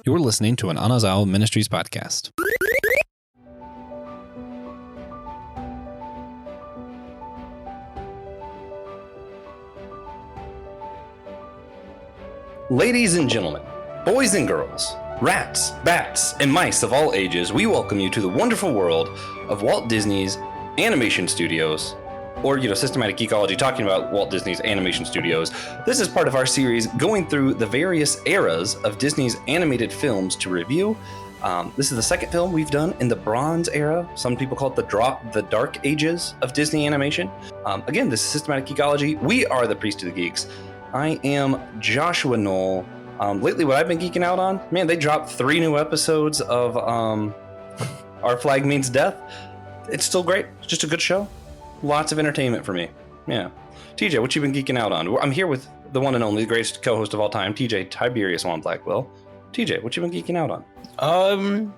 You're listening to an Anazao Ministries podcast. Ladies and gentlemen, boys and girls, rats, bats, and mice of all ages, we welcome you to the wonderful world of Walt Disney's Animation Studios, or, Systematic Geekology talking about Walt Disney's Animation Studios. This is part of our series going through the various eras of Disney's animated films to review. This is the second film we've done in the Bronze Era. Some people call it the Dark Ages of Disney animation. Again, this is Systematic Geekology. We are the Priest of the Geeks. I am Joshua Noel. Lately, what I've been geeking out on, man, they dropped 3 new episodes of Our Flag Means Death. It's still great. It's just a good show. Lots of entertainment for me. Yeah. TJ, what you been geeking out on? I'm here with the one and only, the greatest co-host of all time, TJ Tiberius on Blackwell. TJ, what you been geeking out on?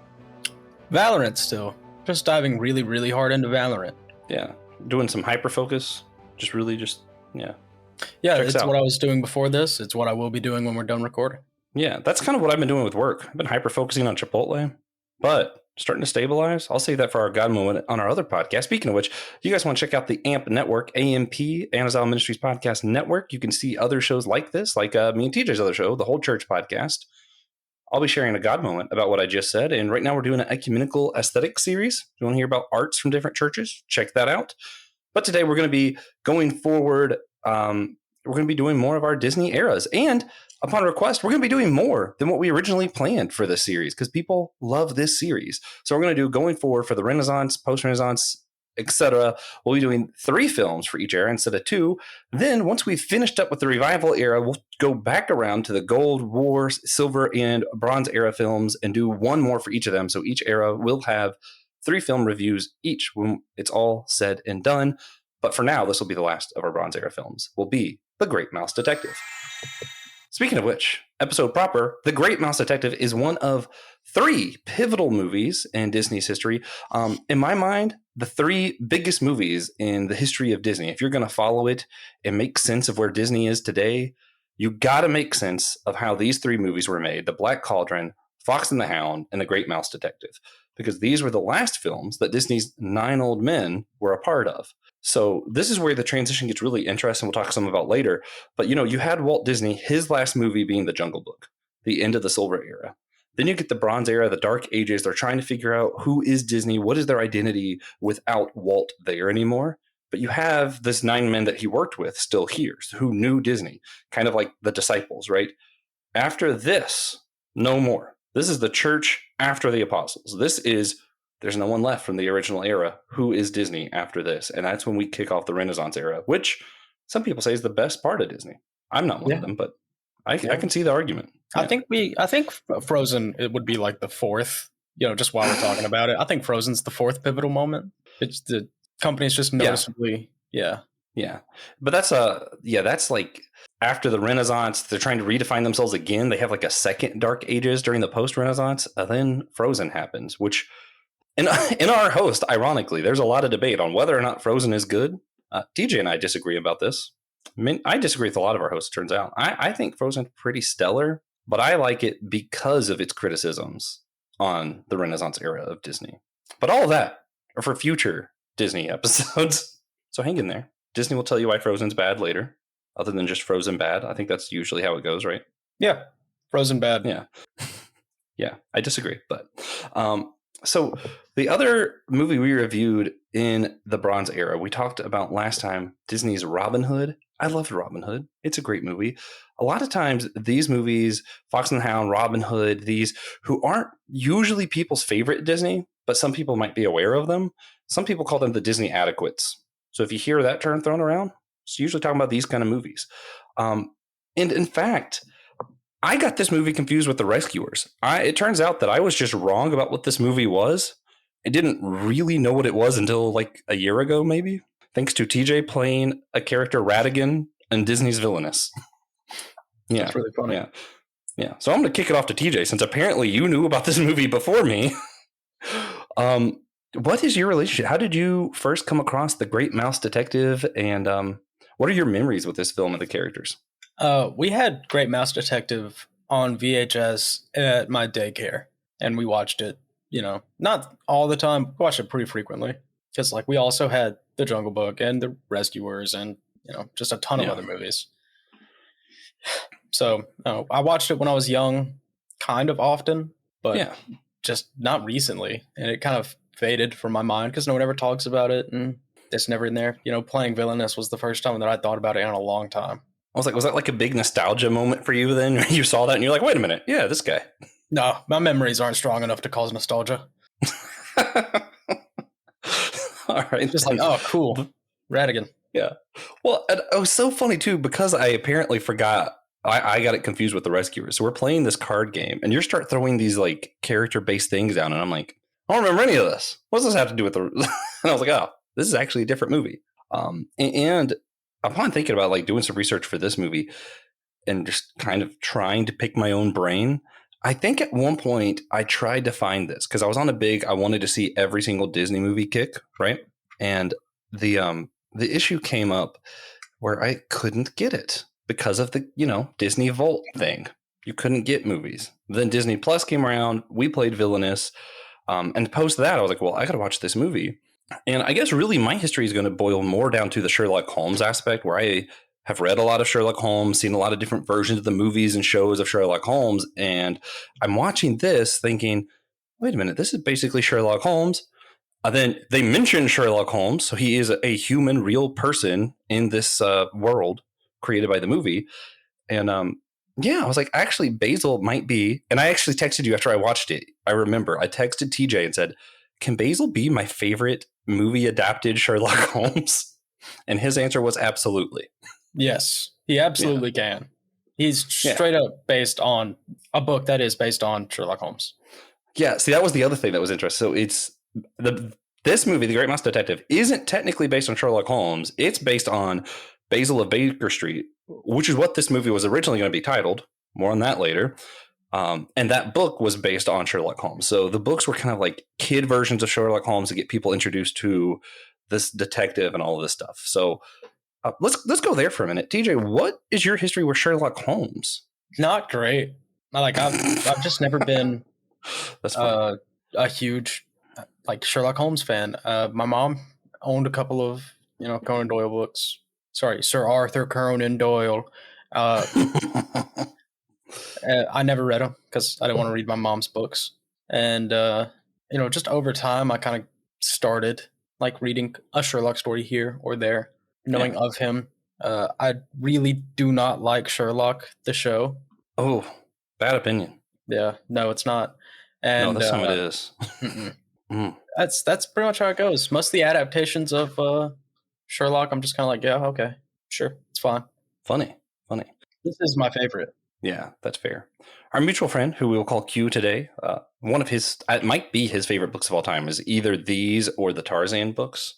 Valorant still. Just diving really, really hard into Valorant. Yeah. Doing some hyper-focus. Yeah. Yeah, it's what I was doing before this. It's what I will be doing when we're done recording. Yeah, that's kind of what I've been doing with work. I've been hyper-focusing on Chipotle, but starting to stabilize. I'll save that for our God moment on our other podcast. Speaking of which, you guys want to check out the AMP Network, AMP, Anazao Ministries Podcast Network. You can see other shows like this, like me and TJ's other show, the Whole Church Podcast. I'll be sharing a God moment about what I just said. And right now we're doing an ecumenical aesthetic series. If you want to hear about arts from different churches, check that out. But today we're going to be going forward. We're going to be doing more of our Disney eras. And upon request, we're going to be doing more than what we originally planned for this series because people love this series. So we're going to do going forward for the Renaissance, post-Renaissance, etc. We'll be doing 3 films for each era instead of 2. Then once we've finished up with the revival era, we'll go back around to the gold, war, silver, and bronze era films and do one more for each of them. So each era will have 3 film reviews each when it's all said and done. But for now, this will be the last of our Bronze Era films, will be The Great Mouse Detective. Speaking of which, episode proper, The Great Mouse Detective is one of 3 pivotal movies in Disney's history. In my mind, the 3 biggest movies in the history of Disney. If you're going to follow it and make sense of where Disney is today, you got to make sense of how these 3 movies were made. The Black Cauldron, Fox and the Hound, and The Great Mouse Detective. Because these were the last films that Disney's 9 old men were a part of. So this is where the transition gets really interesting. We'll talk some about later. But, you had Walt Disney, his last movie being The Jungle Book, the end of the Silver Era. Then you get the Bronze Era, the Dark Ages. They're trying to figure out who is Disney, what is their identity without Walt there anymore. But you have this 9 men that he worked with still here, who knew Disney, kind of like the disciples, right? After this, no more. This is the church after the apostles. There's no one left from the original era. Who is Disney after this? And that's when we kick off the Renaissance era, which some people say is the best part of Disney. I'm not one of them, but I can see the argument. Yeah. I think Frozen, it would be like the 4th, just while we're talking about it. I think Frozen's the 4th pivotal moment. It's the company's just noticeably, Yeah. But that's like after the Renaissance, they're trying to redefine themselves again. They have like a second Dark Ages during the post-Renaissance. Then Frozen happens, which in our host, ironically, there's a lot of debate on whether or not Frozen is good. TJ and I disagree about this. I disagree with a lot of our hosts, turns out. I think Frozen's pretty stellar, but I like it because of its criticisms on the Renaissance era of Disney. But all of that are for future Disney episodes. So hang in there. Disney will tell you why Frozen's bad later, other than just Frozen bad. I think that's usually how it goes, right? Yeah. Frozen bad. Yeah. Yeah, I disagree. But so the other movie we reviewed in the Bronze Era, we talked about last time, Disney's Robin Hood. I loved Robin Hood. It's a great movie. A lot of times these movies, Fox and the Hound, Robin Hood, these who aren't usually people's favorite Disney, but some people might be aware of them. Some people call them the Disney adequates. So if you hear that term thrown around, it's usually talking about these kind of movies. And in fact, I got this movie confused with The Rescuers. It turns out that I was just wrong about what this movie was. I didn't really know what it was until like a year ago, maybe. Thanks to TJ playing a character Ratigan in Disney's Villainous. Yeah. That's really funny. Yeah. So I'm going to kick it off to TJ since apparently you knew about this movie before me. What is your relationship? How did you first come across The Great Mouse Detective? And what are your memories with this film and the characters? We had Great Mouse Detective on VHS at my daycare, and we watched it. Not all the time. We watched it pretty frequently because, like, we also had The Jungle Book and The Rescuers, and just a ton of other movies. So I watched it when I was young, kind of often, but just not recently, and it kind of faded from my mind because no one ever talks about it, and it's never in there. Playing Villainous was the first time that I thought about it in a long time. I was like, was that like a big nostalgia moment for you then? You saw that and you're like, wait a minute. Yeah, this guy. No, my memories aren't strong enough to cause nostalgia. All right. Just like, oh, cool. Ratigan. Yeah. Well, it was so funny too, because I apparently forgot. I got it confused with The Rescuers. So we're playing this card game and you start throwing these like character-based things down. And I'm like, I don't remember any of this. What does this have to do with the... And I was like, oh, this is actually a different movie. And upon thinking about like doing some research for this movie and just kind of trying to pick my own brain, I think at one point I tried to find this because I was on I wanted to see every single Disney movie kick, right? And the issue came up where I couldn't get it because of the, Disney Vault thing. You couldn't get movies. Then Disney Plus came around. We played Villainous. And post that, I was like, well, I got to watch this movie. And I guess really my history is going to boil more down to the Sherlock Holmes aspect, where I have read a lot of Sherlock Holmes, seen a lot of different versions of the movies and shows of Sherlock Holmes. And I'm watching this thinking, wait a minute, this is basically Sherlock Holmes. Then they mention Sherlock Holmes. So he is a human, real person in this world created by the movie. And I was like, actually, Basil might be. And I actually texted you after I watched it. I remember I texted TJ and said, can Basil be my favorite movie adapted Sherlock Holmes? And his answer was absolutely. Yes, he absolutely can. He's straight up based on a book that is based on Sherlock Holmes. Yeah, see, that was the other thing that was interesting. So it's this movie, The Great Mouse Detective, isn't technically based on Sherlock Holmes. It's based on Basil of Baker Street, which is what this movie was originally going to be titled. More on that later. And that book was based on Sherlock Holmes. So the books were kind of like kid versions of Sherlock Holmes to get people introduced to this detective and all of this stuff. So let's go there for a minute. TJ, what is your history with Sherlock Holmes? Not great. I've just never been a huge like Sherlock Holmes fan. My mom owned a couple of Conan Doyle books. Sorry, Sir Arthur Conan Doyle. I never read them because I didn't want to read my mom's books. And just over time, I kind of started like reading a Sherlock story here or there, knowing of him. I really do not like Sherlock, the show. Oh, bad opinion. Yeah, no, it's not. And no, that's how it is. That's pretty much how it goes. Most of the adaptations of Sherlock, I'm just kind of like, yeah, okay, sure, it's fine. Funny. This is my favorite. Yeah, that's fair. Our mutual friend, who we will call Q today, one of his, it might be his favorite books of all time, is either these or the Tarzan books.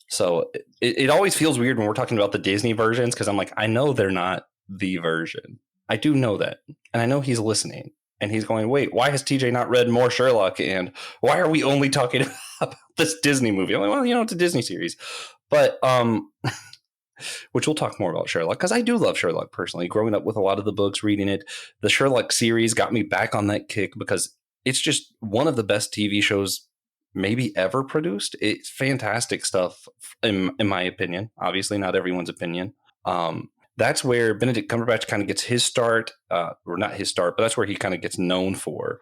So it always feels weird when we're talking about the Disney versions, because I'm like, I know they're not the version. I do know that. And I know he's listening. And he's going, wait, why has TJ not read more Sherlock? And why are we only talking about this Disney movie? I'm like, well, it's a Disney series. But, which we'll talk more about Sherlock, because I do love Sherlock personally. Growing up with a lot of the books, reading it, the Sherlock series got me back on that kick because it's just one of the best TV shows maybe ever produced. It's fantastic stuff, in my opinion. Obviously, not everyone's opinion. That's where Benedict Cumberbatch kind of gets his start, or not his start, but that's where he kind of gets known for.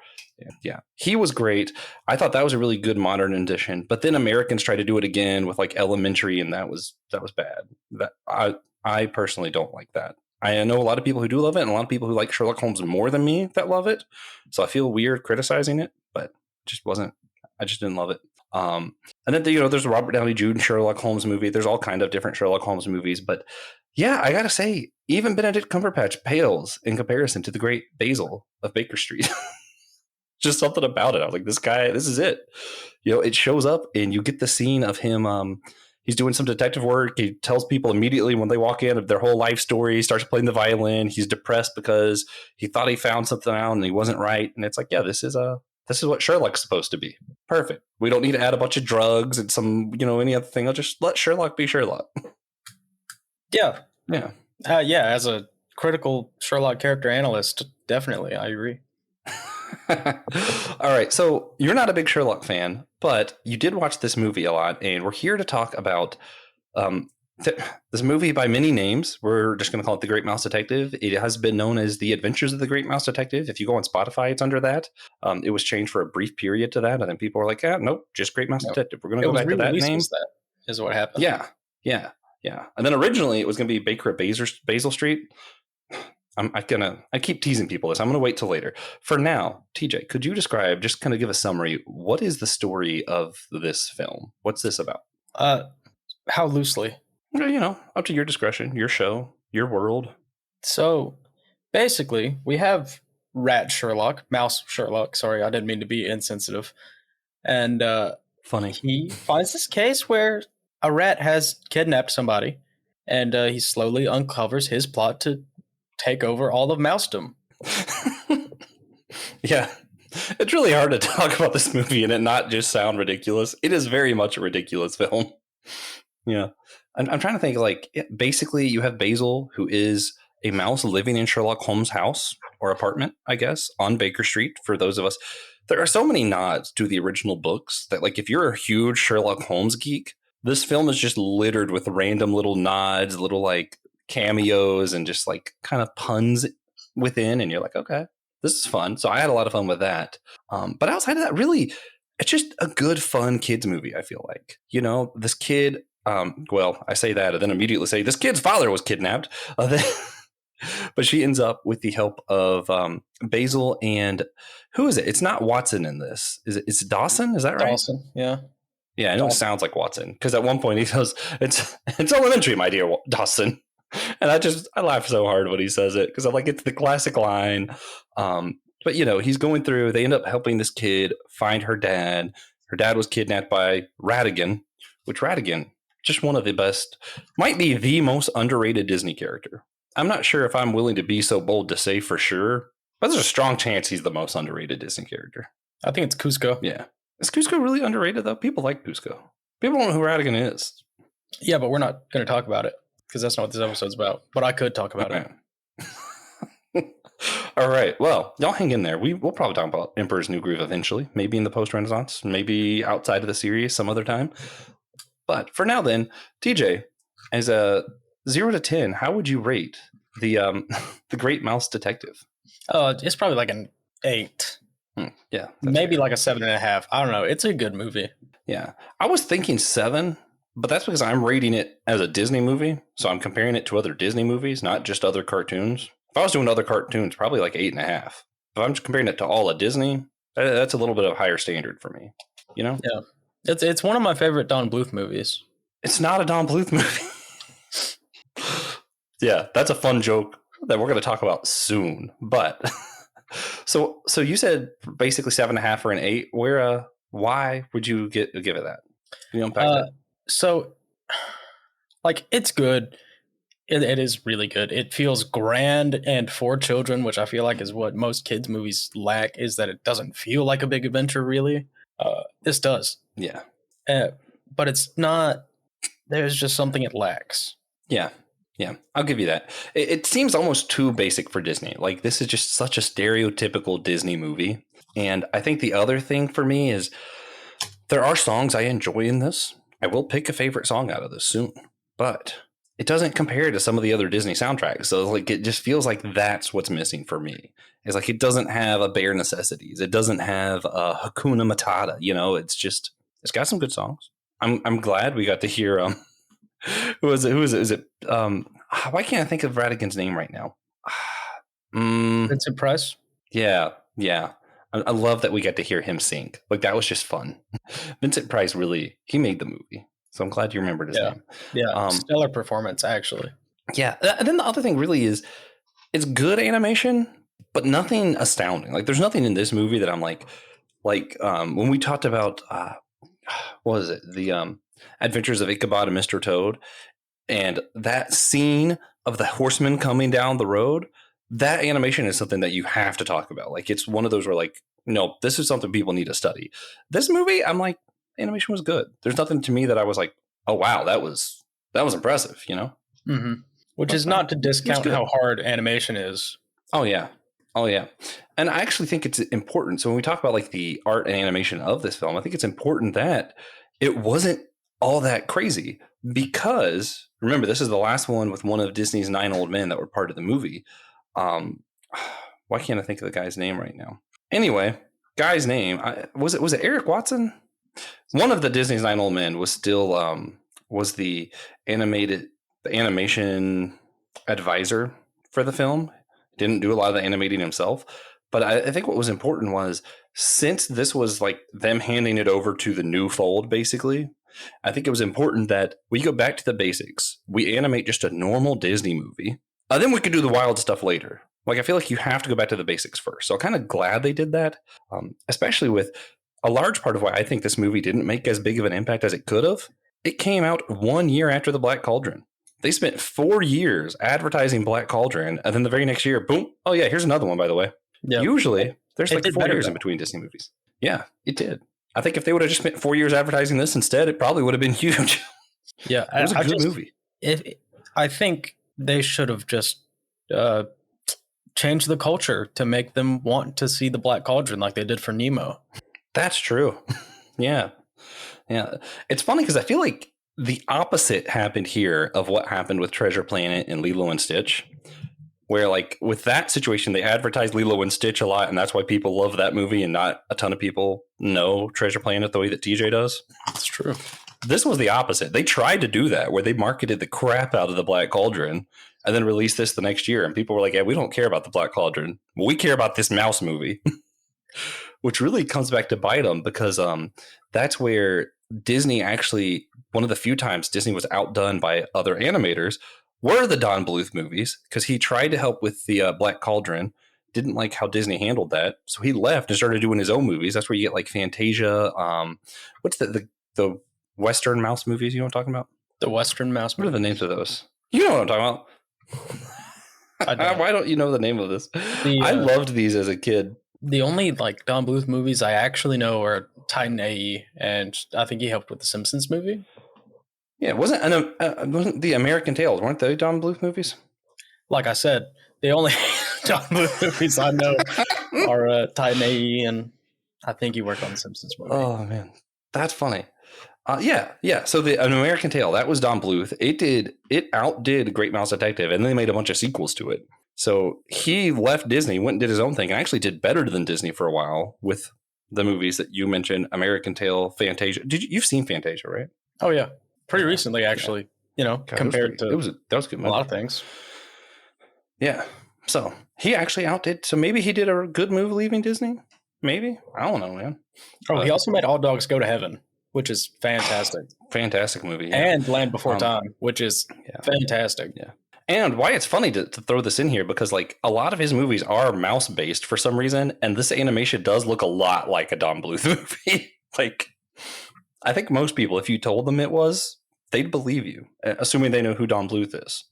Yeah, he was great. I thought that was a really good modern edition. But then Americans tried to do it again with like Elementary, and that was bad. That I personally don't like that. I know a lot of people who do love it, and a lot of people who like Sherlock Holmes more than me that love it. So I feel weird criticizing it, but just wasn't. I just didn't love it. And then there's a Robert Downey Jr. Sherlock Holmes movie. There's all kind of different Sherlock Holmes movies, but yeah, I gotta say, even Benedict Cumberbatch pales in comparison to the great Basil of Baker Street. Just something about it. I was like, this guy, this is it. It shows up and you get the scene of him. He's doing some detective work. He tells people immediately when they walk in of their whole life story. He starts playing the violin. He's depressed because he thought he found something out and he wasn't right. And it's like, yeah, this is what Sherlock's supposed to be. Perfect. We don't need to add a bunch of drugs and some, any other thing. I'll just let Sherlock be Sherlock. Yeah. Yeah. As a critical Sherlock character analyst. Definitely, I agree. All right, so you're not a big Sherlock fan, but you did watch this movie a lot, and we're here to talk about um, this movie by many names. We're just going to call it The Great Mouse Detective. It has been known as The Adventures of the Great Mouse Detective. If you go on Spotify, it's under that. It was changed for a brief period to that, and then people were like, nope, just Great Mouse Detective. We're going to go back to that name. That is what happened. Yeah. And then originally it was going to be Baker at Basil Street. I keep teasing people this. I'm going to wait till later. For now, TJ, could you describe, just kind of give a summary, what is the story of this film? What's this about? How loosely? Up to your discretion, your show, your world. So basically, we have Mouse Sherlock. Sorry, I didn't mean to be insensitive. And funny. He finds this case where a rat has kidnapped somebody, and he slowly uncovers his plot to take over all of Mousedom. Yeah. It's really hard to talk about this movie and it not just sound ridiculous. It is very much a ridiculous film. Yeah. I'm trying to think, basically you have Basil, who is a mouse living in Sherlock Holmes' house or apartment, I guess, on Baker Street. For those of us, there are so many nods to the original books that, if you're a huge Sherlock Holmes geek, this film is just littered with random little nods, little cameos, and just kind of puns within. And you're like, okay, this is fun. So I had a lot of fun with that. But outside of that, really, it's just a good, fun kids movie. I feel like, this kid. I say that and then immediately say this kid's father was kidnapped. But she ends up with the help of Basil and who is it? It's not Watson in this. It's Dawson? Is that right? Dawson, yeah. Yeah, I know. It sounds like Watson because at one point he goes, "It's elementary, my dear Dawson," and I laugh so hard when he says it because I'm like, it's the classic line. But he's going through. They end up helping this kid find her dad. Her dad was kidnapped by Ratigan, which Ratigan, just one of the best, might be the most underrated Disney character. I'm not sure if I'm willing to be so bold to say for sure, but there's a strong chance he's the most underrated Disney character. I think it's Cusco. Yeah. Is Cusco really underrated, though? People like Cusco. People don't know who Ratigan is. Yeah, but we're not going to talk about it because that's not what this episode's about. But I could talk about it. All right. Well, y'all hang in there. We'll probably talk about Emperor's New Groove eventually. Maybe in the post-Renaissance. Maybe outside of the series some other time. But for now then, TJ, as a 0 to 10, how would you rate the Great Mouse Detective? It's probably an 8. Yeah. Maybe a 7.5. I don't know. It's a good movie. Yeah. I was thinking 7, but that's because I'm rating it as a Disney movie. So I'm comparing it to other Disney movies, not just other cartoons. If I was doing other cartoons, probably 8.5. If I'm just comparing it to all of Disney, that's a little bit of a higher standard for me. Yeah. It's one of my favorite Don Bluth movies. It's not a Don Bluth movie. Yeah, that's a fun joke that we're going to talk about soon. But so you said basically 7.5 or an 8. Why would you give it that? Can you unpack that? So, it's good. It is really good. It feels grand and for children, which I feel like is what most kids' movies lack, is that it doesn't feel like a big adventure, really. This does. Yeah. But it's not. There's just something it lacks. Yeah. I'll give you that. It seems almost too basic for Disney. This is just such a stereotypical Disney movie. And I think the other thing for me is there are songs I enjoy in this. I will pick a favorite song out of this soon, but it doesn't compare to some of the other Disney soundtracks. So it just feels like that's what's missing for me. It's it doesn't have a bare necessities. It doesn't have a Hakuna Matata. It's got some good songs. I'm glad we got to hear who is it? Is it why can't I think of Ratigan's name right now? Vincent Price. Yeah. I love that we got to hear him sing. That was just fun. Vincent Price he made the movie. So I'm glad you remembered his name. Yeah. Stellar performance, actually. Yeah. And then the other thing really is it's good animation, but nothing astounding. There's nothing in this movie that I'm when we talked about what was it? The Adventures of Ichabod and Mr. Toad, and that scene of the horseman coming down the road, that animation is something that you have to talk about. It's one of those where no, this is something people need to study. This movie, I'm animation was good. There's nothing to me that I was oh wow, that was impressive, Mm-hmm. Which That's is not to fine. discount good. how hard animation is. Oh yeah. And I actually think it's important. So when we talk about like the art and animation of this film, I think it's important that it wasn't all that crazy, because remember, this is the last one with one of Disney's 9 old men that were part of the movie. Why can't I think of the guy's name right now? Anyway, guy's name, was it Eric Watson? One of the Disney's 9 old men was still was the animation advisor for the film. Didn't do a lot of the animating himself, but I think what was important was, since this was like them handing it over to the new fold, basically, I think it was important that we go back to the basics. We animate just a normal Disney movie, then we could do the wild stuff later. Like, I feel like you have to go back to the basics first. So I'm kind of glad they did that, especially with a large part of why I think this movie didn't make as big of an impact as it could have. It came out 1 year after the Black Cauldron. They spent 4 years advertising Black Cauldron, and then the very next year, boom! Oh yeah, here's another one, by the way. Yep. Usually, there's like 4 years in between Disney movies. Yeah, it did. I think if they would have just spent 4 years advertising this instead, it probably would have been huge. Yeah, it was a good movie. I think they should have just changed the culture to make them want to see the Black Cauldron like they did for Nemo. That's true. Yeah. It's funny because I feel like the opposite happened here of what happened with Treasure Planet and Lilo and Stitch, where like with that situation, they advertised Lilo and Stitch a lot, and that's why people love that movie, and not a ton of people know Treasure Planet the way that TJ does. That's true. This was the opposite. They tried to do that, where they marketed the crap out of the Black Cauldron and then released this the next year, and people were like, yeah, we don't care about the Black Cauldron. We care about this mouse movie. Which really comes back to bite them, because that's where Disney actually, one of the few times Disney was outdone by other animators, were the Don Bluth movies, because he tried to help with the Black Cauldron, didn't like how Disney handled that, so he left and started doing his own movies. That's where you get like Fantasia. What's the Western mouse movies? You know what I'm talking about? The Western mouse movies. What are the names of those? You know what I'm talking about. Why don't you know the name of this? I loved these as a kid. The only like Don Bluth movies I actually know are Titan AE, and I think he helped with the Simpsons movie. Yeah, wasn't the American Tales, weren't they Don Bluth movies? Like I said, the only Don Bluth movies I know are Titan AE, and I think he worked on the Simpsons movie. Oh man, that's funny. Yeah. So an American Tale, that was Don Bluth. It outdid Great Mouse Detective, and they made a bunch of sequels to it. So he left Disney, went and did his own thing, and actually did better than Disney for a while with the movies that you mentioned, American Tale, Fantasia. You've seen Fantasia, right? Oh yeah, pretty recently actually. Yeah. You know, God, compared to that was a good movie. A lot of things. Yeah. So he actually outdid. So maybe he did a good move leaving Disney. Maybe, I don't know, man. Oh, he also made All Dogs Go to Heaven, which is fantastic. Fantastic movie. Yeah. And Land Before Time, which is fantastic. Yeah. And why it's funny to throw this in here, because like a lot of his movies are mouse based for some reason, and this animation does look a lot like a Don Bluth movie. Like, I think most people, if you told them it was, they'd believe you, assuming they know who Don Bluth is.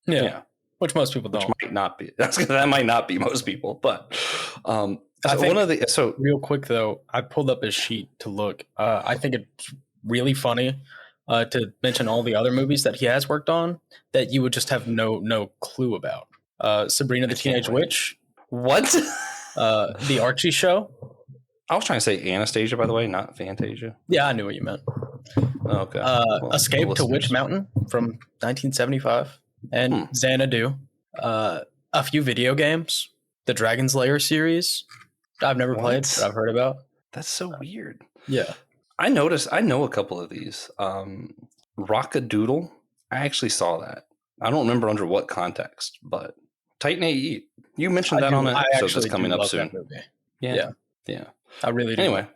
Yeah. Which most people don't. Which might not be. That might not be most people, but real quick though, I pulled up his sheet to look. I think it's really funny to mention all the other movies that he has worked on that you would just have no clue about. Sabrina the Teenage Witch. What? The Archie Show. I was trying to say Anastasia, by the way, not Fantasia. Yeah, I knew what you meant. Okay. Escape to Witch Mountain from 1975. And Xanadu. A few video games. The Dragon's Lair series. I've never played, but I've heard about. That's so weird. Yeah. I know a couple of these. Rockadoodle. I actually saw that. I don't remember under what context, but Titan AE. You mentioned that on an episode that's coming up soon. Yeah. I really do. Anyway.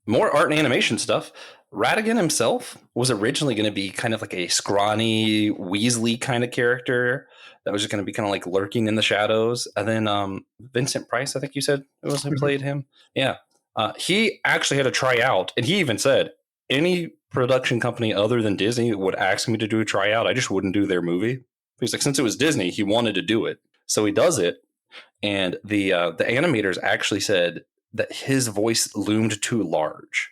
More art and animation stuff. Ratigan himself was originally going to be kind of like a scrawny Weasley kind of character that was just going to be kind of like lurking in the shadows. And then Vincent Price, I think you said it was who played him. Yeah. He actually had to try out, and he even said any production company other than Disney would ask me to do a tryout. I just wouldn't do their movie. He's like, since it was Disney, he wanted to do it. So he does it. And the animators actually said that his voice loomed too large.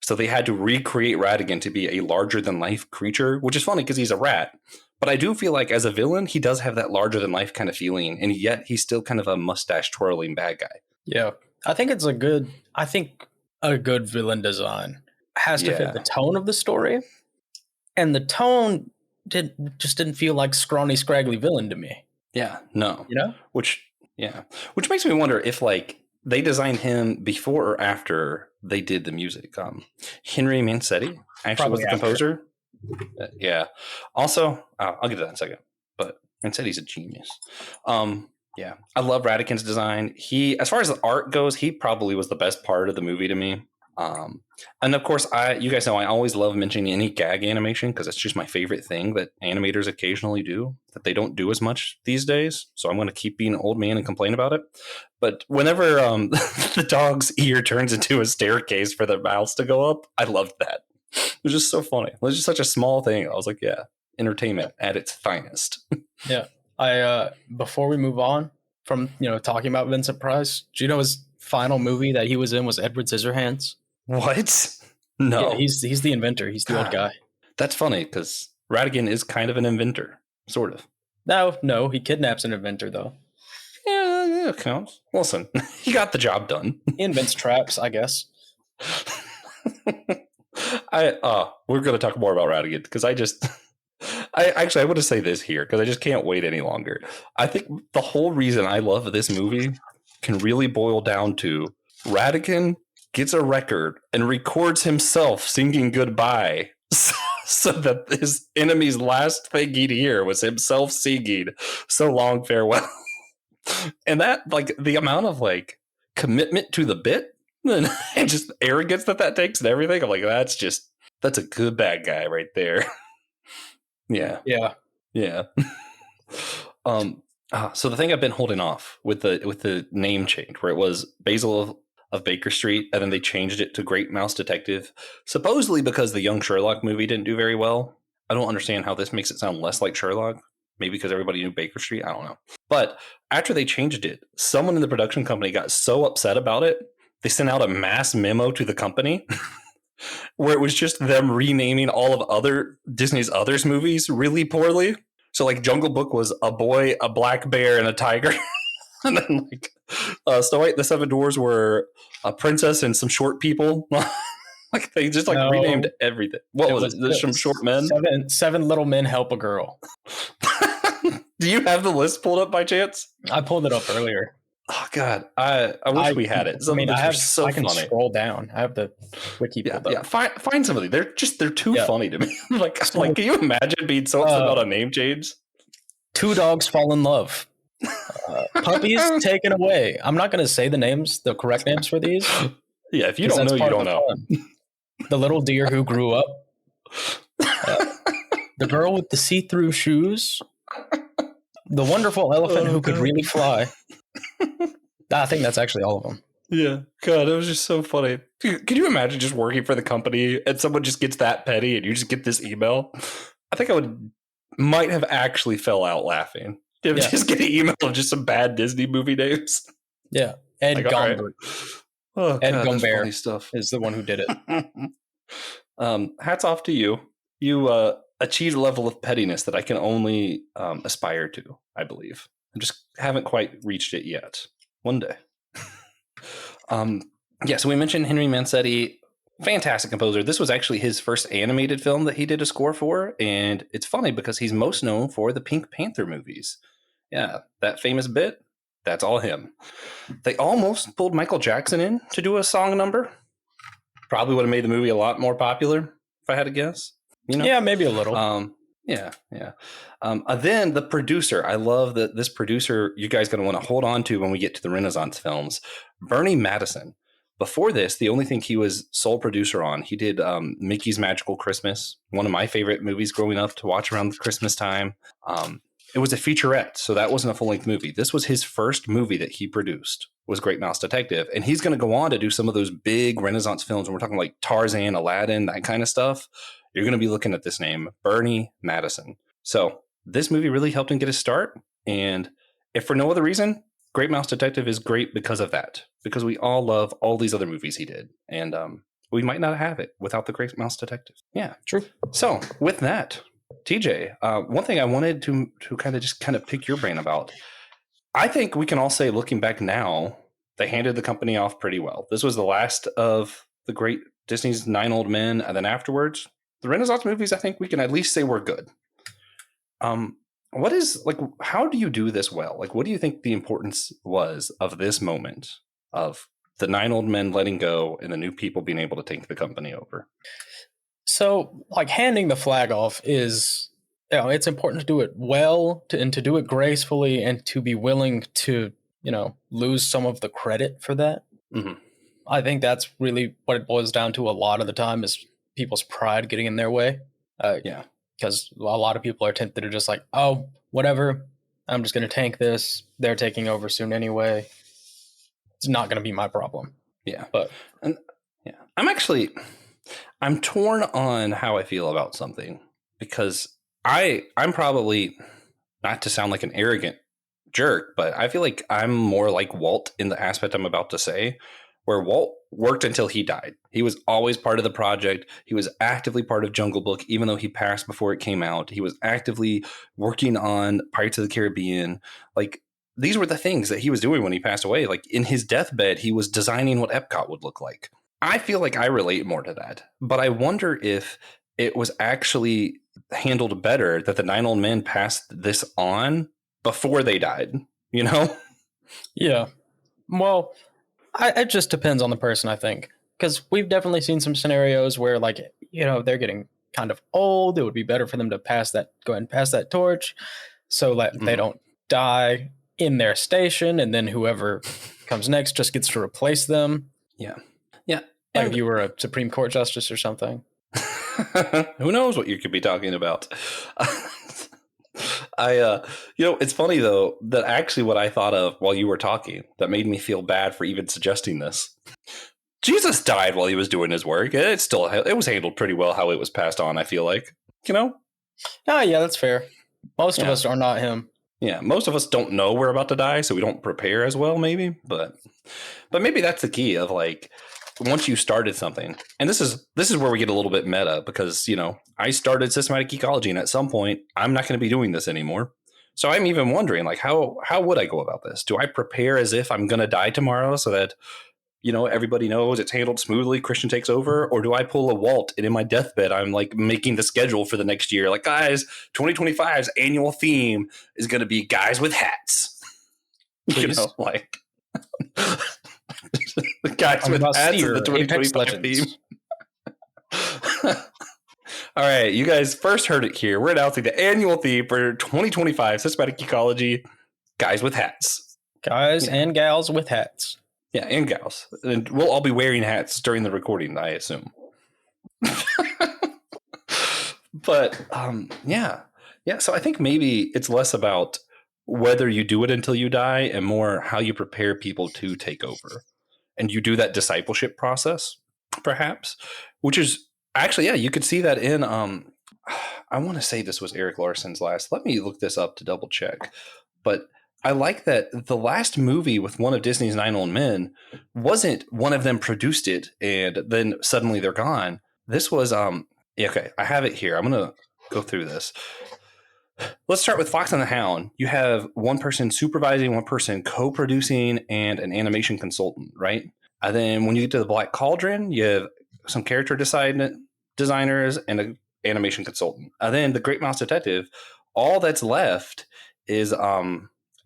So they had to recreate Ratigan to be a larger than life creature, which is funny because he's a rat. But I do feel like as a villain, he does have that larger than life kind of feeling, and yet he's still kind of a mustache twirling bad guy. Yeah, I think a good villain design has to fit the tone of the story, and the tone didn't feel like scrawny, scraggly villain to me. Yeah, no, which makes me wonder if like they designed him before or after they did the music. Henry Mancini actually was the composer. Yeah. Also, I'll get to that in a second. But Mancini's a genius. Yeah, I love Ratigan's design. He, as far as the art goes, he probably was the best part of the movie to me. And of course, you guys know I always love mentioning any gag animation because it's just my favorite thing that animators occasionally do that they don't do as much these days. So I'm going to keep being an old man and complain about it. But whenever the dog's ear turns into a staircase for the mouse to go up, I loved that. It was just so funny. It was just such a small thing. I was like, yeah, entertainment at its finest. Yeah. I before we move on from talking about Vincent Price, do you know his final movie that he was in was Edward Scissorhands? What? No. Yeah, he's the inventor. He's the old guy. That's funny because Ratigan is kind of an inventor, sort of. No, he kidnaps an inventor though. Yeah, it counts. Listen, he got the job done. He invents traps, I guess. We're going to talk more about Ratigan because I want to say this here because I just can't wait any longer. I think the whole reason I love this movie can really boil down to Ratigan gets a record and records himself singing goodbye so that his enemy's last thing he'd hear was himself singing "So Long Farewell." And that, like, the amount of like commitment to the bit and just arrogance that takes and everything, I'm like, that's a good bad guy right there. Yeah. So the thing I've been holding off with the name change, where it was Basil of Baker Street, and then they changed it to Great Mouse Detective, supposedly because the Young Sherlock movie didn't do very well. I don't understand how this makes it sound less like Sherlock. Maybe because everybody knew Baker Street. I don't know. But after they changed it, someone in the production company got so upset about it, they sent out a mass memo to the company where it was just them renaming all of Disney's others movies really poorly. So like Jungle Book was a boy, a black bear, and a tiger. And then like Snow White and the Seven Dwarfs were a princess and some short people. Like they just renamed everything. What was it? There's some short men. Seven little men help a girl. Do you have the list pulled up by chance? I pulled it up earlier. Oh God, I wish we had it. I can scroll down. I have the wiki pulled up. Yeah, find somebody. They're too funny to me. like, can you imagine being so upset about a name change? Two dogs fall in love. Puppies taken away. I'm not going to say the correct names for these. Yeah, if you don't know, you don't know. The little deer who grew up. The girl with the see-through shoes. The wonderful elephant who could really fly. I think that's actually all of them. Yeah. God, it was just so funny. Dude, can you imagine just working for the company and someone just gets that petty and you just get this email? I think I might have actually fell out laughing. Just get an email of just some bad Disney movie names. Yeah. Ed Gumbert. Right. Oh, Ed God, Gumbert stuff. is the one who did it. Hats off to you. You achieved a level of pettiness that I can only aspire to, I believe. I just haven't quite reached it yet. One day. So we mentioned Henry Mancini, fantastic composer. This was actually his first animated film that he did a score for, and it's funny because he's most known for the Pink Panther movies. Yeah, that famous bit, that's all him. They almost pulled Michael Jackson in to do a song number. Probably would have made the movie a lot more popular, if I had to guess. Yeah, maybe a little. Yeah. Then the producer, I love that this producer, you guys going to want to hold on to when we get to the Renaissance films, Bernie Madison. Before this, the only thing he was sole producer on, he did Mickey's Magical Christmas, one of my favorite movies growing up to watch around Christmas time. It was a featurette, so that wasn't a full-length movie. This was his first movie that he produced, was Great Mouse Detective. And he's going to go on to do some of those big Renaissance films. And we're talking like Tarzan, Aladdin, that kind of stuff. You're going to be looking at this name, Bernie Madison. So this movie really helped him get his start. And if for no other reason, Great Mouse Detective is great because of that. Because we all love all these other movies he did. And we might not have it without the Great Mouse Detective. Yeah, true. So with that, TJ, one thing I wanted to kind of pick your brain about. I think we can all say, looking back now, they handed the company off pretty well. This was the last of the great Disney's 9 Old Men, and then afterwards, the Renaissance movies, I think we can at least say were good. What is, like, how do you do this well? Like, what do you think the importance was of this moment of the 9 Old Men letting go and the new people being able to take the company over? So, like, handing the flag off is, it's important to do it well and to do it gracefully and to be willing to, lose some of the credit for that. Mm-hmm. I think that's really what it boils down to a lot of the time is people's pride getting in their way. Yeah. Because a lot of people are tempted to just like, oh, whatever, I'm just going to tank this. They're taking over soon anyway. It's not going to be my problem. Yeah. And I'm torn on how I feel about something because I'm probably, not to sound like an arrogant jerk, but I feel like I'm more like Walt in the aspect I'm about to say, where Walt worked until he died. He was always part of the project. He was actively part of Jungle Book, even though he passed before it came out. He was actively working on Pirates of the Caribbean. Like, these were the things that he was doing when he passed away. Like, in his deathbed, he was designing what Epcot would look like. I feel like I relate more to that, but I wonder if it was actually handled better that the 9 Old Men passed this on before they died, Yeah. Well, it just depends on the person, I think, because we've definitely seen some scenarios where, like, they're getting kind of old. It would be better for them to go ahead and pass that torch so that they don't die in their station, and then whoever comes next just gets to replace them. Yeah. Like if you were a Supreme Court justice or something. Who knows what you could be talking about? It's funny though that actually what I thought of while you were talking that made me feel bad for even suggesting this. Jesus died while he was doing his work. It was handled pretty well how it was passed on. I feel like, Oh yeah, that's fair. Most of us are not him. Yeah, most of us don't know we're about to die, so we don't prepare as well, maybe. But maybe that's the key of, like, once you started something, and this is where we get a little bit meta because, I started systematic ecology, and at some point I'm not going to be doing this anymore. So I'm even wondering, like, how would I go about this? Do I prepare as if I'm going to die tomorrow so that, everybody knows it's handled smoothly, Christian takes over? Or do I pull a Walt and in my deathbed, I'm like making the schedule for the next year? Like, guys, 2025's annual theme is going to be guys with hats. Please. Like the guys with hats is the 2025 theme. All right, you guys first heard it here. We're announcing the annual theme for 2025 Systematic Ecology, guys with hats. Guys and gals with hats. Yeah, and gals. And we'll all be wearing hats during the recording, I assume. But, yeah. So I think maybe it's less about whether you do it until you die and more how you prepare people to take over. And you do that discipleship process, perhaps, which is actually, you could see that in, I want to say this was Eric Larson's last. Let me look this up to double check. But I like that the last movie with one of Disney's 9 Old Men wasn't one of them produced it and then suddenly they're gone. This was, okay, I have it here. I'm going to go through this. Let's start with Fox and the Hound. You have one person supervising, one person co-producing, and an animation consultant, right? And then when you get to the Black Cauldron, you have some character designers and an animation consultant. And then the Great Mouse Detective, all that's left is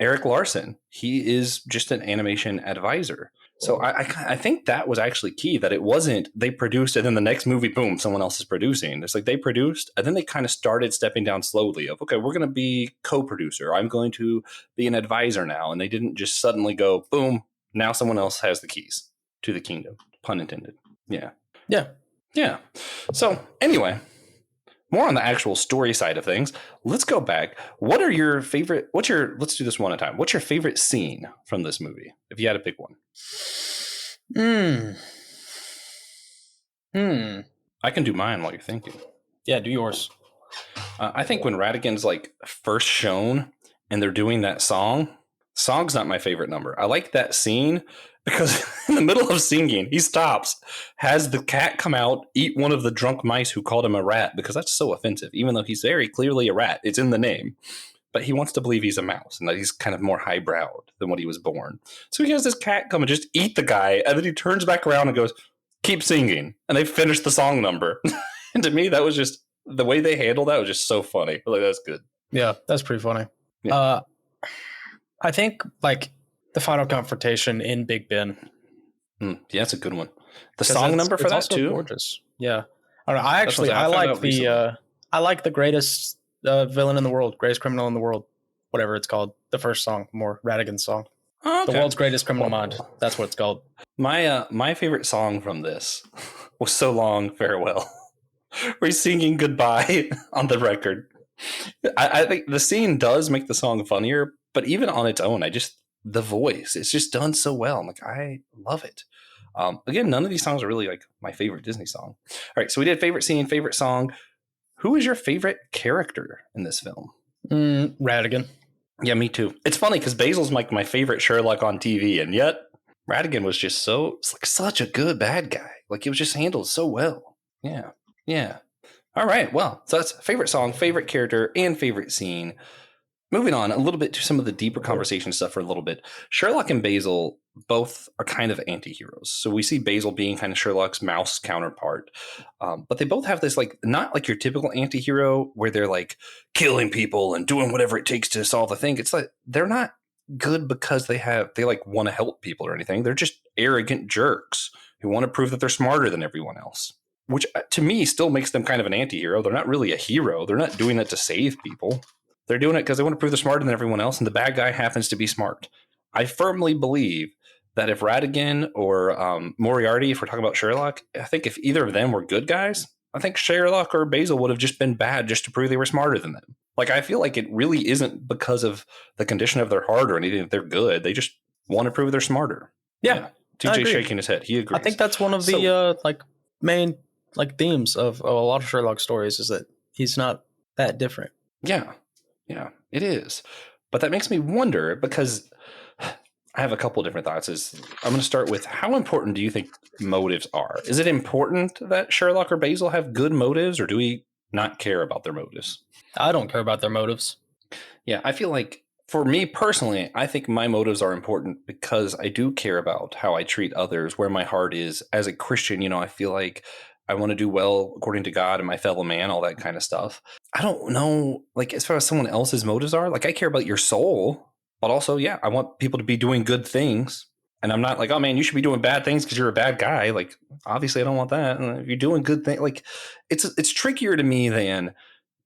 Eric Larson. He is just an animation advisor. So I think that was actually key, that it wasn't they produced and then the next movie, boom, someone else is producing. It's like they produced and then they kind of started stepping down slowly of, okay, we're going to be co-producer. I'm going to be an advisor now. And they didn't just suddenly go, boom, now someone else has the keys to the kingdom. Pun intended. Yeah. So anyway, more on the actual story side of things. Let's go back. Let's do this one at a time. What's your favorite scene from this movie? If you had to pick one. I can do mine while you're thinking. Yeah, do yours. I think when Ratigan's like first shown and they're doing that song, Song's not my favorite number. I like that scene because in the middle of singing, he stops, has the cat come out, eat one of the drunk mice who called him a rat, because that's so offensive, even though he's very clearly a rat. It's in the name. But he wants to believe he's a mouse and that he's kind of more highbrowed than what he was born. So he has this cat come and just eat the guy, and then he turns back around and goes, keep singing. And they finish the song number. And to me, that was just, the way they handled that was just so funny. Like, that's good. Yeah, that's pretty funny. Yeah. I think like the final confrontation in Big Ben. Yeah, that's a good one. The song number for that too. Gorgeous. Yeah. I don't know. I like the greatest villain in the world, greatest criminal in the world, whatever it's called. The first song, more Ratigan song. Oh, okay. The world's greatest criminal mind. That's what it's called. My favorite song from this was So Long Farewell. Where he's singing goodbye on the record. I think the scene does make the song funnier, but even on its own, the voice, it's just done so well. I'm like, I love it. Again, none of these songs are really like my favorite Disney song. All right, so we did favorite scene, favorite song. Who is your favorite character in this film? Ratigan. Yeah, me too. It's funny because Basil's like my favorite Sherlock on TV, and yet Ratigan was just such a good bad guy. Like, it was just handled so well. Yeah. All right. Well, so that's favorite song, favorite character, and favorite scene. Moving on a little bit to some of the deeper conversation stuff for a little bit. Sherlock and Basil both are kind of anti-heroes. So we see Basil being kind of Sherlock's mouse counterpart. But they both have this, like, not like your typical anti-hero where they're like killing people and doing whatever it takes to solve a thing. It's like they're not good because they like want to help people or anything. They're just arrogant jerks who want to prove that they're smarter than everyone else. Which to me still makes them kind of an anti-hero. They're not really a hero. They're not doing it to save people. They're doing it because they want to prove they're smarter than everyone else, and the bad guy happens to be smart. I firmly believe that if Ratigan or Moriarty, if we're talking about Sherlock, I think if either of them were good guys, I think Sherlock or Basil would have just been bad just to prove they were smarter than them. Like, I feel like it really isn't because of the condition of their heart or anything that they're good. They just want to prove they're smarter. Yeah. TJ's shaking his head. He agrees. I think that's one of the main themes of a lot of Sherlock stories is that he's not that different. Yeah, it is. But that makes me wonder, because I have a couple different thoughts. I'm going to start with, how important do you think motives are? Is it important that Sherlock or Basil have good motives, or do we not care about their motives? I don't care about their motives. Yeah, I feel like, for me personally, I think my motives are important because I do care about how I treat others, where my heart is. As a Christian, I feel like I want to do well according to God and my fellow man, all that kind of stuff. I don't know, like, as far as someone else's motives are, like, I care about your soul, but also, yeah, I want people to be doing good things. And I'm not like, oh man, you should be doing bad things because you're a bad guy. Like, obviously I don't want that. And if you're doing good things, like, it's trickier to me than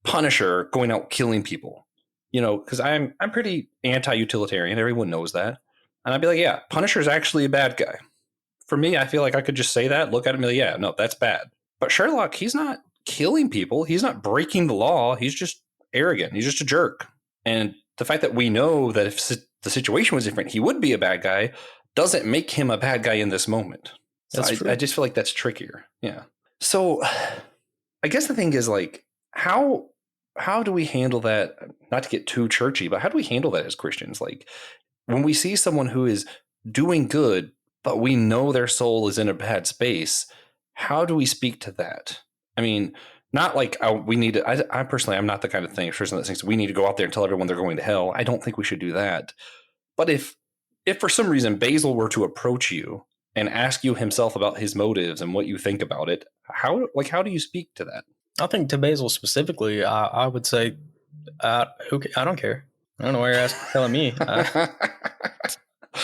Punisher going out killing people, because I'm pretty anti-utilitarian. Everyone knows that. And I'd be like, yeah, Punisher's actually a bad guy. For me, I feel like I could just say that, look at him and be like, yeah, no, that's bad. But Sherlock, he's not killing people. He's not breaking the law. He's just arrogant. He's just a jerk. And the fact that we know that if the situation was different, he would be a bad guy, doesn't make him a bad guy in this moment. So I just feel like that's trickier. Yeah. So I guess the thing is, like, how do we handle that? Not to get too churchy, but how do we handle that as Christians? Like, when we see someone who is doing good, but we know their soul is in a bad space, how do we speak to that? I mean, not like we need to, I personally, I'm not the kind of person that thinks we need to go out there and tell everyone they're going to hell. I don't think we should do that. But if for some reason Basil were to approach you and ask you himself about his motives and what you think about it, how do you speak to that? I think to Basil specifically, I would say, I don't care. I don't know why you're telling me.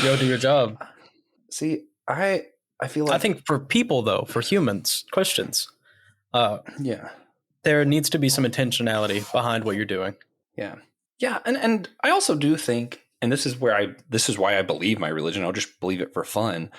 Go do your job. See, I feel like, I think for people, though, for humans, Christians, there needs to be some intentionality behind what you're doing. Yeah, and I also do think, and this is why I believe my religion. I'll just believe it for fun.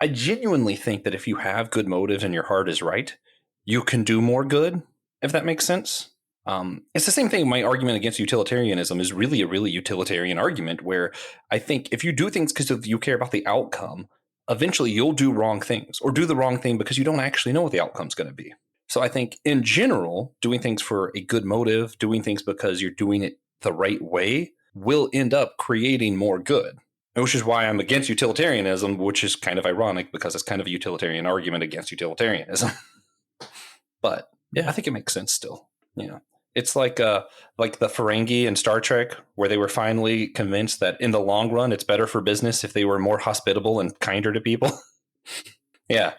I genuinely think that if you have good motives and your heart is right, you can do more good. If that makes sense. It's the same thing. My argument against utilitarianism is really a really utilitarian argument, where I think if you do things because you care about the outcome, eventually you'll do wrong things, or do the wrong thing because you don't actually know what the outcome's going to be. So I think in general, doing things for a good motive, doing things because you're doing it the right way, will end up creating more good, which is why I'm against utilitarianism, which is kind of ironic because it's kind of a utilitarian argument against utilitarianism. But yeah, I think it makes sense still. Yeah. It's like the Ferengi in Star Trek, where they were finally convinced that in the long run, it's better for business if they were more hospitable and kinder to people. Yeah.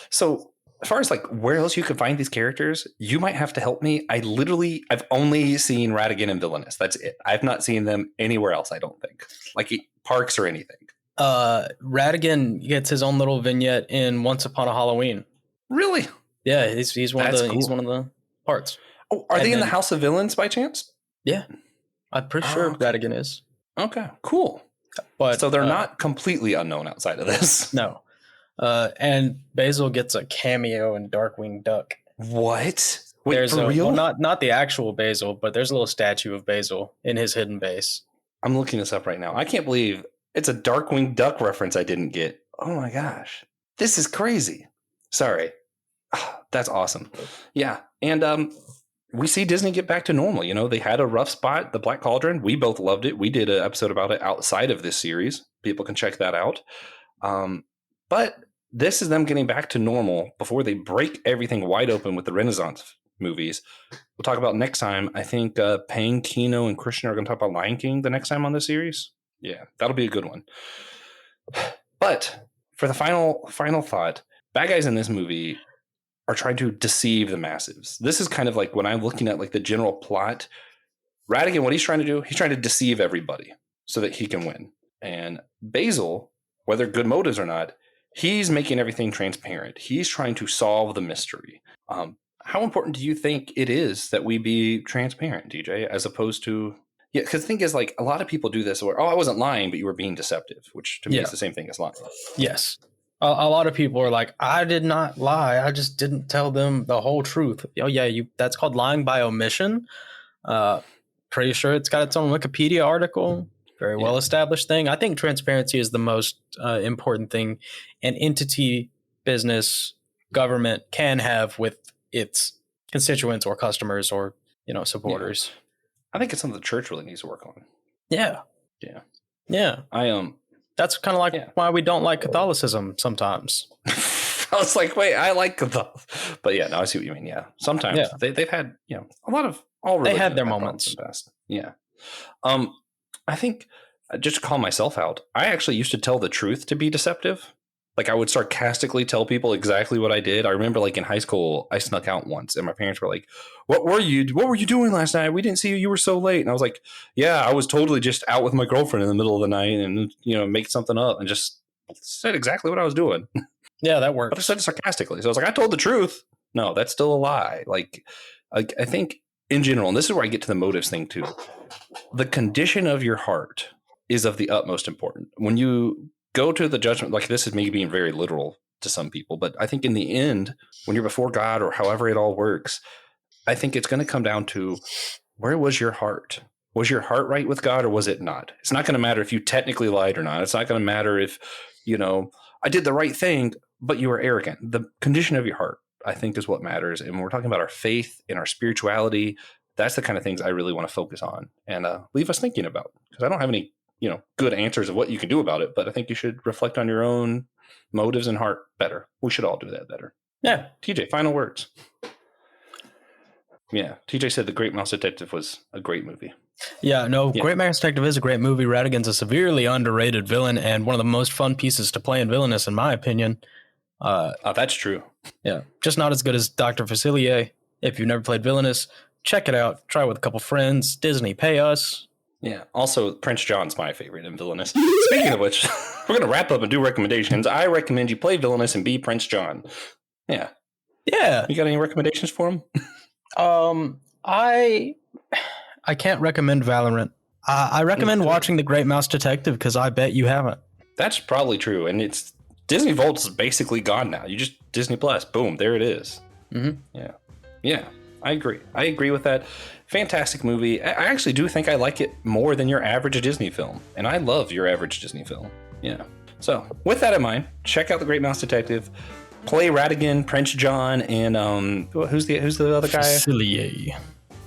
So as far as like where else you can find these characters, you might have to help me. I've only seen Ratigan and Villainous. That's it. I've not seen them anywhere else, I don't think. Like parks or anything. Ratigan gets his own little vignette in Once Upon a Halloween. Really? Yeah, he's one of the parts. Oh, are they in the House of Villains by chance? Yeah. I'm pretty sure Ratigan is. Okay, cool. But so they're not completely unknown outside of this. No. And Basil gets a cameo in Darkwing Duck. What? Wait, there's for real? Well, not the actual Basil, but there's a little statue of Basil in his hidden base. I'm looking this up right now. I can't believe it's a Darkwing Duck reference I didn't get. Oh my gosh. This is crazy. Sorry. That's awesome. Yeah. And we see Disney get back to normal. You know, they had a rough spot, the Black Cauldron. We both loved it. We did an episode about it outside of this series. People can check that out. But this is them getting back to normal before they break everything wide open with the Renaissance movies. We'll talk about next time. I think Pang, Kino, and Christian are going to talk about Lion King the next time on this series. Yeah, that'll be a good one. But for the final thought, bad guys in this movie are trying to deceive the masses. This is kind of like when I'm looking at like the general plot, Ratigan, what he's trying to do, he's trying to deceive everybody so that he can win. And Basil, whether good motives or not, he's making everything transparent. He's trying to solve the mystery. How important do you think it is that we be transparent, DJ, as opposed to... Yeah, because the thing is, like, a lot of people do this where, I wasn't lying, but you were being deceptive, which to me is the same thing as lying. Yes. A lot of people are like, I did not lie. I just didn't tell them the whole truth. Oh, yeah, that's called lying by omission. Pretty sure it's got its own Wikipedia article. Very well established thing. I think transparency is the most important thing an entity, business, government can have with its constituents or customers or, supporters. Yeah. I think it's something the church really needs to work on. Yeah. That's kind of like why we don't like Catholicism sometimes. I was like, wait, I like Catholicism. But yeah, no, I see what you mean. Yeah. Sometimes they've had, a lot of all religions. They had their moments. In the past. Yeah. I think just to call myself out, I actually used to tell the truth to be deceptive. Like I would sarcastically tell people exactly what I did. I remember like in high school, I snuck out once and my parents were like, what were you doing last night? We didn't see you. You were so late. And I was like, yeah, I was totally just out with my girlfriend in the middle of the night and, make something up and just said exactly what I was doing. Yeah, that works. But I said it sarcastically. So I was like, I told the truth. No, that's still a lie. Like I think in general, and this is where I get to the motives thing too. The condition of your heart is of the utmost importance. When you go to the judgment, like this is me being very literal to some people, but I think in the end, when you're before God or however it all works, I think it's going to come down to where was your heart? Was your heart right with God or was it not? It's not going to matter if you technically lied or not. It's not going to matter if, I did the right thing, but you were arrogant. The condition of your heart, I think, is what matters. And when we're talking about our faith and our spirituality, that's the kind of things I really want to focus on and leave us thinking about, because I don't have any good answers of what you can do about it, but I think you should reflect on your own motives and heart better. We should all do that better. Yeah. TJ, final words. Yeah. TJ said The Great Mouse Detective was a great movie. Yeah, no, Great Mouse Detective is a great movie. Ratigan's a severely underrated villain and one of the most fun pieces to play in Villainous, in my opinion. That's true. Yeah. Just not as good as Dr. Facilier. If you've never played Villainous, check it out. Try it with a couple friends. Disney, pay us. Yeah. Also, Prince John's my favorite in Villainous. Speaking of which, we're going to wrap up and do recommendations. I recommend you play Villainous and be Prince John. Yeah. Yeah. You got any recommendations for him? I can't recommend Valorant. I recommend watching The Great Mouse Detective because I bet you haven't. That's probably true. And it's Disney Vault's basically gone now. You just Disney Plus. Boom. There it is. Mm-hmm. Yeah. Yeah. I agree with that. Fantastic movie. I actually do think I like it more than your average Disney film. And I love your average Disney film. Yeah. So with that in mind, check out The Great Mouse Detective. Play Ratigan, Prince John, and who's the other guy? Facilier.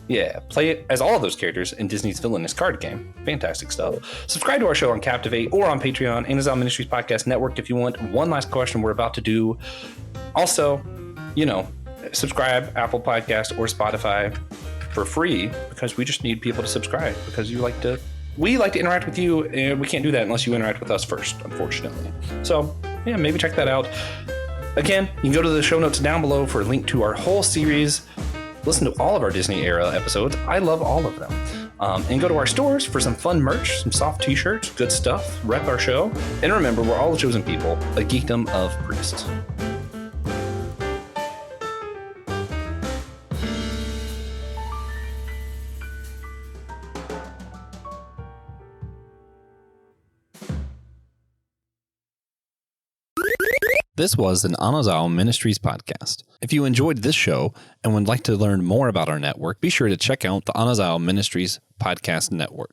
Yeah, play it as all of those characters in Disney's villainous card game. Fantastic stuff. Subscribe to our show on Captivate or on Patreon, Anazao Ministries Podcast Network if you want. One last question we're about to do. Also, subscribe Apple Podcast or Spotify for free, because we just need people to subscribe, because we like to interact with you, and we can't do that unless you interact with us first, unfortunately. So yeah, maybe check that out. Again, you can go to the show notes down below for a link to our whole series. Listen to all of our Disney era episodes. I love all of them. And go to our stores for some fun merch, some soft t-shirts, good stuff, rep our show. And remember, we're all the chosen people, a geekdom of priests. This was an Anazao Ministries podcast. If you enjoyed this show and would like to learn more about our network, be sure to check out the Anazao Ministries Podcast Network.